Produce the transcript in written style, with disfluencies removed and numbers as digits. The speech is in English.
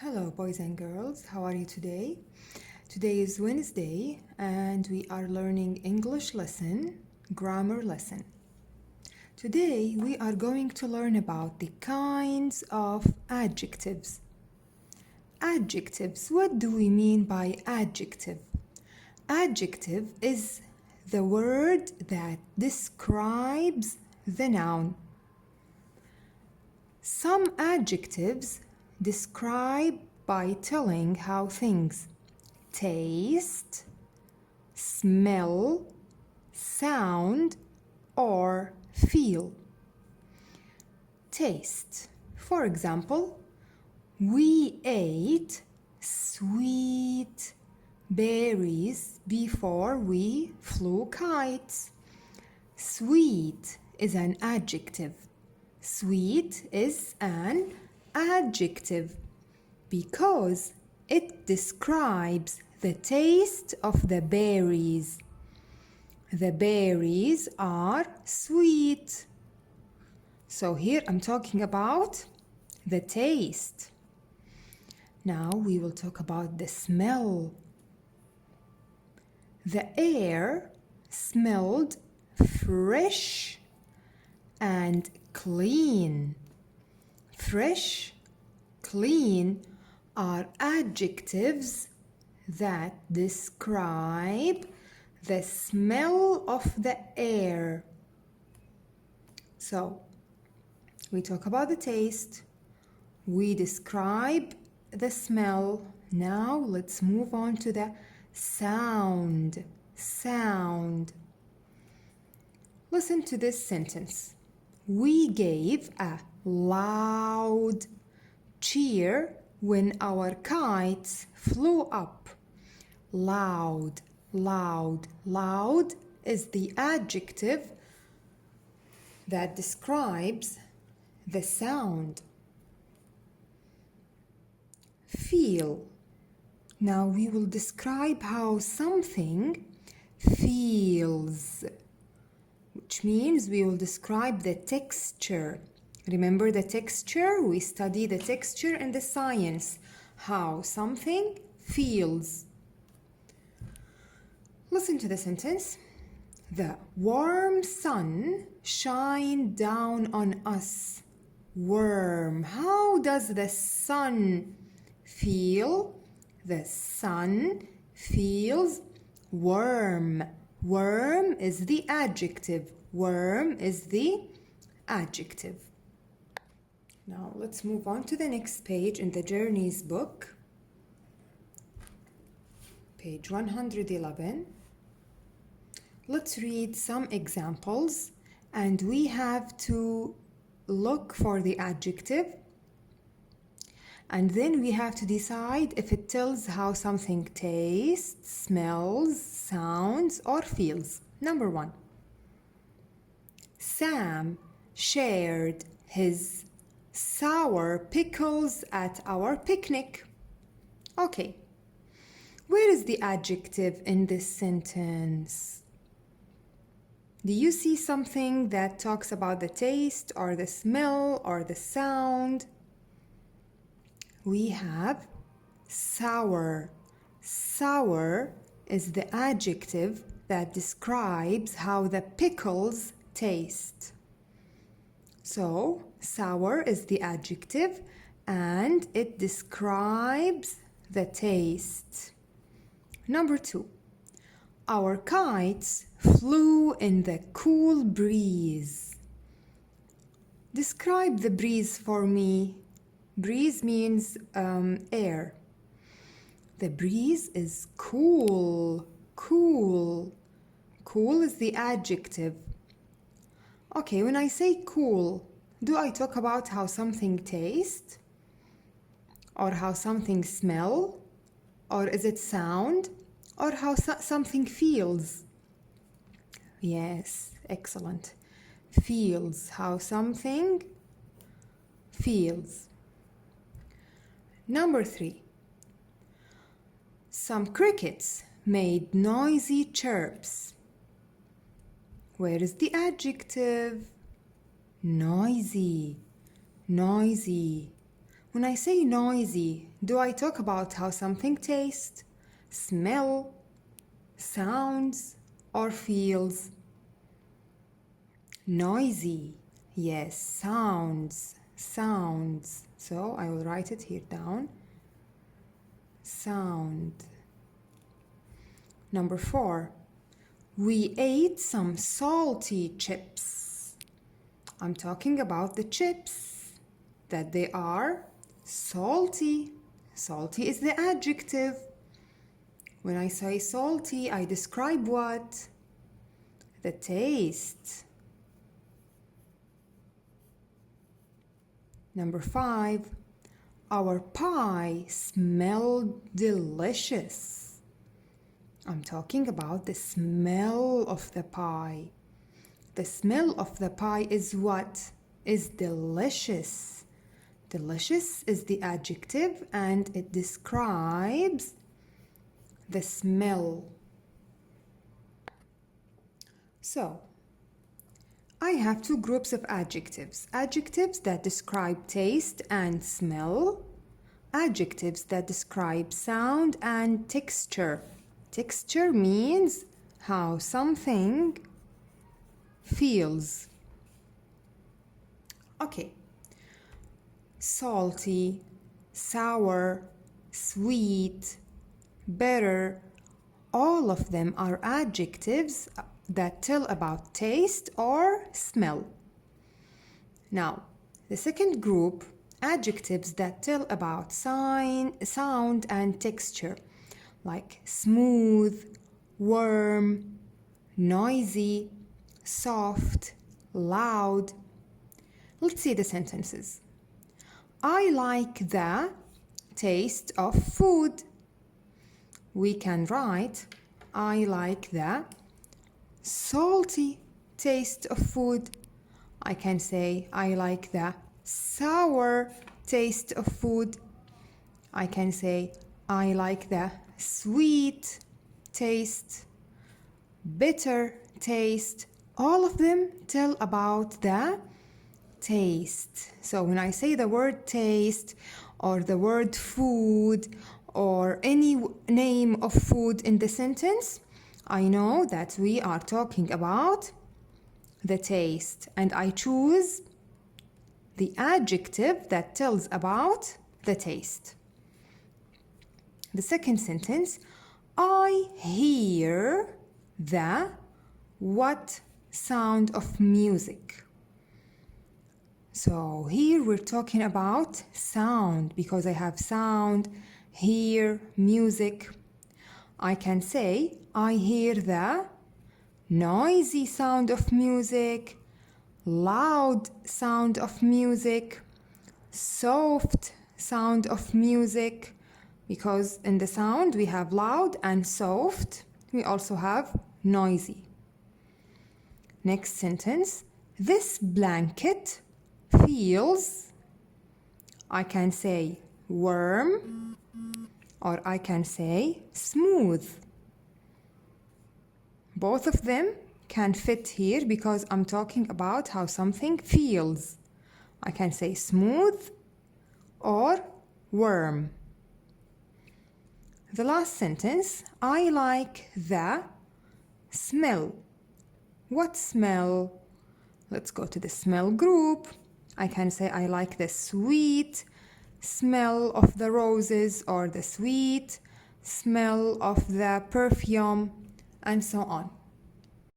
Hello, boys and girls. How are you today? Today is Wednesday, and we are learning English lesson, grammar lesson. Today, we are going to learn about the kinds of adjectives. Adjectives. What do we mean by adjective? Adjective is the word that describes the noun. Some adjectives describe by telling how things taste, smell, sound, or feel. Taste. For example, we ate sweet berries before we flew kites. Sweet is an adjective. Sweet is an adjective because it describes the taste of the berries. The berries are sweet. So here I'm talking about the taste. Now we will talk about the smell. The air smelled fresh and clean. Fresh, clean are adjectives that describe the smell of the air. So, we talk about the taste, we describe the smell. Now let's move on to the sound. Sound. Listen to this sentence. We gave a loud cheer when our kites flew up. Loud, loud, loud is the adjective that describes the sound. Feel. Now we will describe how something feels, which means we will describe the texture. Remember the texture? We study the texture in the science, how something feels. Listen to the sentence. The warm sun shine down on us. Warm. How does the sun feel? The sun feels warm. Warm is the adjective. Warm is the adjective. Now let's move on to the next page in the Journeys book. Page 111. Let's read some examples, and we have to look for the adjective, and then we have to decide if it tells how something tastes, smells, sounds, or feels. Number 1. Sam shared his sour pickles at our picnic. Okay, where is the adjective in this sentence? Do you see something that talks about the taste or the smell or the sound? We have sour. Sour is the adjective that describes how the pickles taste. So, sour is the adjective and it describes the taste. Number 2. Our kites flew in the cool breeze. Describe the breeze for me. Breeze means air. The breeze is cool. Cool. Cool is the adjective. Okay, when I say cool, do I talk about how something tastes? Or how something smells? Or is it sound? Or how something feels? Yes, excellent. Feels, how something feels. Number 3. Some crickets made noisy chirps. Where is the adjective? Noisy. Noisy. When I say noisy, do I talk about how something tastes, smell, sounds, or feels? Noisy, yes, sounds. So I will write it here down. Sound. Number 4, we ate some salty chips. I'm talking about the chips, that they are salty. Salty is the adjective. When I say salty, I describe what? The taste. Number 5, our pie smelled delicious. I'm talking about the smell of the pie. The smell of the pie is what? Is delicious. Delicious is the adjective and it describes the smell. So, I have 2 groups of adjectives. Adjectives that describe taste and smell. Adjectives that describe sound and texture. Texture means how something feels. Okay. Salty, sour, sweet, bitter, all of them are adjectives that tell about taste or smell. Now, the second group, adjectives that tell about sound and texture, like smooth, warm, noisy, soft, loud. Let's see the sentences. I like the taste of food. We can write, I like the salty taste of food. I can say, I like the sour taste of food. I can say, I like the sweet taste, bitter taste. All of them tell about the taste. So when I say the word taste or the word food or any name of food in the sentence, I know that we are talking about the taste, and I choose the adjective that tells about the taste. The second sentence, I hear the what sound of music. So here we're talking about sound because I have sound, hear, music. I can say, I hear the noisy sound of music, loud sound of music, soft sound of music, because in the sound we have loud and soft. We also have noisy. Next sentence, this blanket feels, I can say warm or I can say smooth. Both of them can fit here because I'm talking about how something feels. I can say smooth or warm. The last sentence, I like the smell. What smell? Let's go to the smell group. I can say I like the sweet smell of the roses or the sweet smell of the perfume and so on.